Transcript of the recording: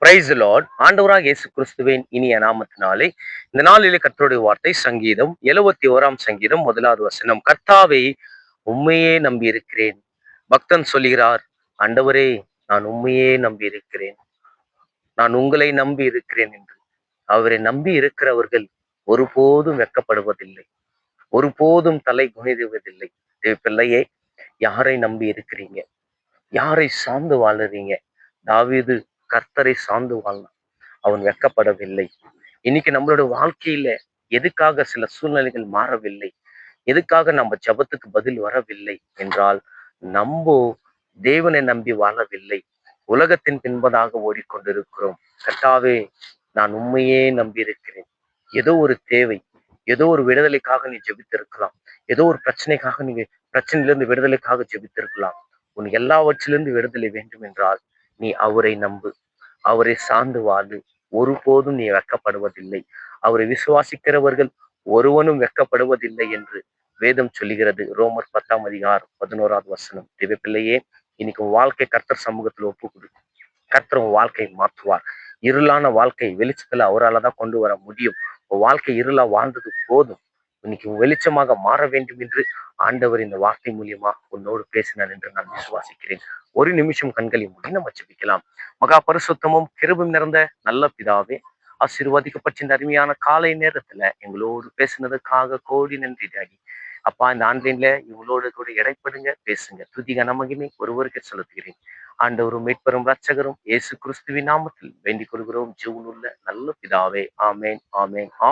Price Lord. ஆண்டவராக இயேசு கிறிஸ்துவின் இனிய நாமத்தினாலே இந்த நாளிலே கர்த்தருடைய வார்த்தை சங்கீதம் 71 சங்கீதம் 1வது வசனம். கர்த்தாவே, உம்மையே நம்பி இருக்கிறேன். பக்தன் சொல்லுகிறார், ஆண்டவரே, நான் உம்மையே நம்பி இருக்கிறேன், நான் உங்களை நம்பி இருக்கிறேன் என்று. அவரை நம்பி இருக்கிறவர்கள் ஒருபோதும் வெட்கப்படுவதில்லை, ஒருபோதும் தலை குனிதுவதில்லை. தேவ பிள்ளையே, யாரை நம்பி இருக்கிறீங்க? யாரை சார்ந்து வாழுறீங்க? தாவீது கர்த்தரை சார்ந்து வாழ்ந்தான், அவன் வெட்கப்படவில்லை. இன்னைக்கு நம்மளோட வாழ்க்கையில எதுக்காக சில சூழ்நிலைகள் மாறவில்லை, எதுக்காக நம்ம ஜெபத்துக்கு பதில் வரவில்லை என்றால், நம்ம தேவனை நம்பி வாழவில்லை, உலகத்தின் பின்பதாக ஓடிக்கொண்டிருக்கிறோம். கர்த்தாவே, நான் உண்மையே நம்பி இருக்கிறேன். ஏதோ ஒரு தேவை, ஏதோ ஒரு விடுதலைக்காக நீ ஜெபித்திருக்கலாம், ஏதோ ஒரு பிரச்சனைக்காக நீங்க பிரச்சனையிலிருந்து விடுதலைக்காக ஜெபித்திருக்கலாம். உன் எல்லாவற்றிலிருந்து விடுதலை வேண்டும் என்றால் நீ அவரை நம்பு, அவரை சார்ந்து வாழு. ஒருபோதும் நீ வெட்கப்படுவதில்லை. அவரை விசுவாசிக்கிறவர்கள் ஒருவனும் வெட்கப்படுவதில்லை என்று வேதம் சொல்லுகிறது. ரோமர் 10 அதிகாரம் 11வது வசனம். தேவ பிள்ளையே, இன்னைக்கு உன் வாழ்க்கை கர்த்தர் சமூகத்தில் ஒப்பு கொடு. கர்த்தர் உன் வாழ்க்கையை மாற்றுவார். இருளான வாழ்க்கை வெளிச்சத்துல அவரால் தான் கொண்டு வர முடியும். உன் வாழ்க்கை இருளா வாழ்ந்தது போதும், இன்னைக்கு வெளிச்சமாக மாற வேண்டும் என்று ஆண்டவர் இந்த வார்த்தை மூலியமா உன்னோடு பேசினார் என்று நான் விசுவாசிக்கிறேன். ஒரு நிமிஷம் கண்களை மூடி நம்ம ஜெபிக்கலாம். மகா பரிசுத்தமும் கிருபையும் நிறைந்த நல்ல பிதாவே, ஆசீர்வதிக்கப்பட்ட இந்த அருமையான காலை நேரத்துல எங்களோடு பேசினதுக்காக கோடி நன்றி டாடி. அப்பா, இந்த ஆன்லைன்ல இவங்களோடு கூட இடைப்படுங்க, பேசுங்க. துதி கனமகிமை ஒருவருக்கு செலுத்துகிறேன். ஆண்டவரும் மீட்பரும் ரட்சகரும் இயேசு கிறிஸ்துவின் நாமத்தில் வேண்டிக் கொள்கிறோம் ஜீவனுள்ள நல்ல பிதாவே. ஆமேன், ஆமேன், ஆம்.